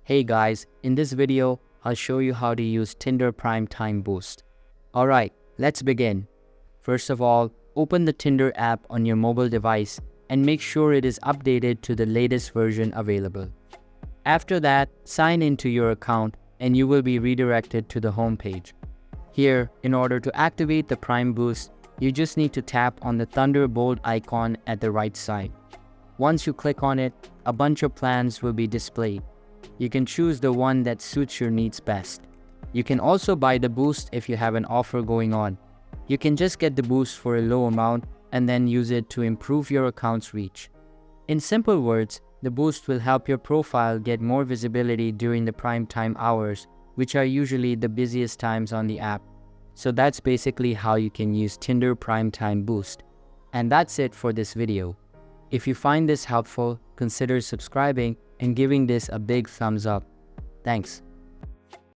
Hey guys, in this video, I'll show you how to use Tinder Primetime Boost. Alright, let's begin. First of all, open the Tinder app on your mobile device and make sure it is updated to the latest version available. After that, sign into your account and you will be redirected to the home page. Here, in order to activate the Prime Boost, you just need to tap on the Thunderbolt icon at the right side. Once you click on it, a bunch of plans will be displayed. You can choose the one that suits your needs best. You can also buy the boost if you have an offer going on. You can just get the boost for a low amount and then use it to improve your account's reach. In simple words, the boost will help your profile get more visibility during the prime time hours, which are usually the busiest times on the app. So that's basically how you can use Tinder Primetime Boost. And that's it for this video. If you find this helpful, consider subscribing and giving this a big thumbs up. Thanks.